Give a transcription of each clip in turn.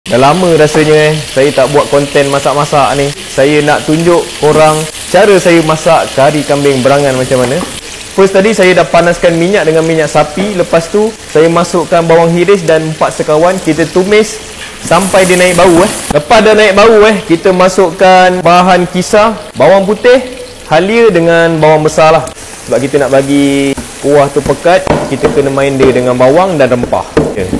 Dah lama rasanya saya tak buat konten masak-masak ni. Saya nak tunjuk korang cara saya masak kari kambing berangan macam mana. First tadi saya dah panaskan minyak dengan minyak sapi. Lepas tu saya masukkan bawang hiris dan 4 sekawan. Kita tumis sampai dia naik bau. Lepas dah naik bau kita masukkan bahan kisar, bawang putih, halia dengan bawang besar lah. Sebab kita nak bagi kuah tu pekat, kita kena main dia dengan bawang dan rempah.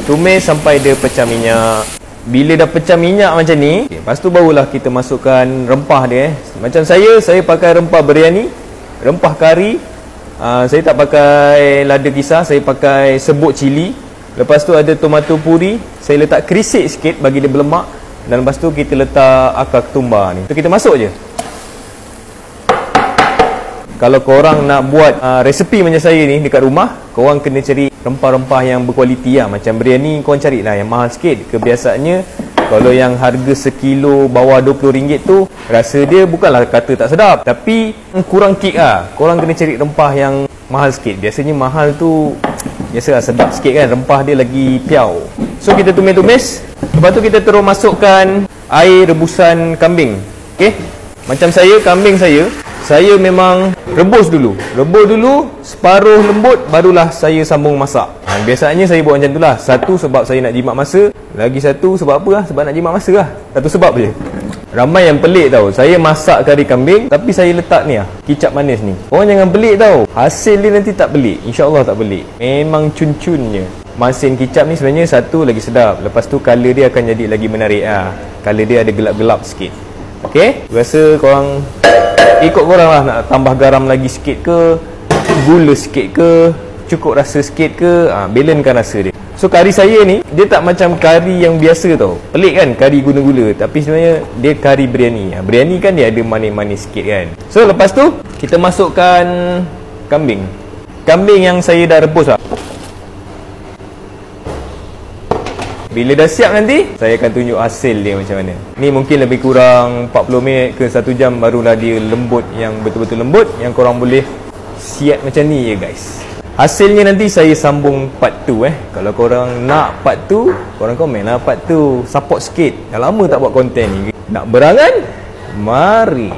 Tumis sampai dia pecah minyak. Bila dah pecah minyak macam ni, lepas tu barulah kita masukkan rempah dia. Macam saya pakai rempah biryani, rempah kari. Saya tak pakai lada kisar, saya pakai sebut cili. Lepas tu ada tomato puri, saya letak kerisik sikit bagi dia berlemak. Dan lepas tu kita letak akar ketumbar ni. Tu kita masuk je. Kalau korang nak buat resepi macam saya ni dekat rumah, korang kena cari rempah-rempah yang berkualiti lah. Macam biryani korang carilah yang mahal sikit. Kebiasaannya kalau yang harga sekilo bawah RM20 tu, rasa dia bukanlah kata tak sedap, tapi kurang kick lah. Korang kena cari rempah yang mahal sikit. Biasanya mahal tu biasalah sedap sikit kan, rempah dia lagi piau. So kita tumis-tumis. Lepas tu kita terus masukkan air rebusan kambing. Okay, macam saya, kambing saya memang rebus dulu separuh lembut, barulah saya sambung masak. Biasanya saya buat macam tu lah. Satu sebab saya nak jimat masa, lagi satu sebab apa lah? Sebab nak jimat masa lah. Satu sebab je. Ramai yang pelik tau, saya masak kari kambing tapi saya letak ni lah, kicap manis ni. Orang jangan pelik tau, hasil dia nanti tak pelik. InsyaAllah tak pelik, memang cun-cunnya. Masin kicap ni sebenarnya satu lagi sedap. Lepas tu colour dia akan jadi lagi menarik lah. Colour dia ada gelap-gelap sikit. Okay, rasa korang ikut korang lah, nak tambah garam lagi sikit ke, gula sikit ke, cukup rasa sikit ke, balancekan rasa dia. So kari saya ni, dia tak macam kari yang biasa tau. Pelik kan kari gula-gula, tapi sebenarnya dia kari biryani. Biryani kan dia ada manis-manis sikit kan. So lepas tu kita masukkan kambing yang saya dah rebus lah. Bila dah siap nanti, saya akan tunjuk hasil dia macam mana. Ni mungkin lebih kurang 40 minit ke 1 jam barulah dia lembut, yang betul-betul lembut, yang korang boleh siap macam ni je guys. Hasilnya nanti saya sambung part 2 Kalau korang nak part 2, korang komen lah part 2. Support sikit, dah lama tak buat konten ni. Nak berangan? Mari.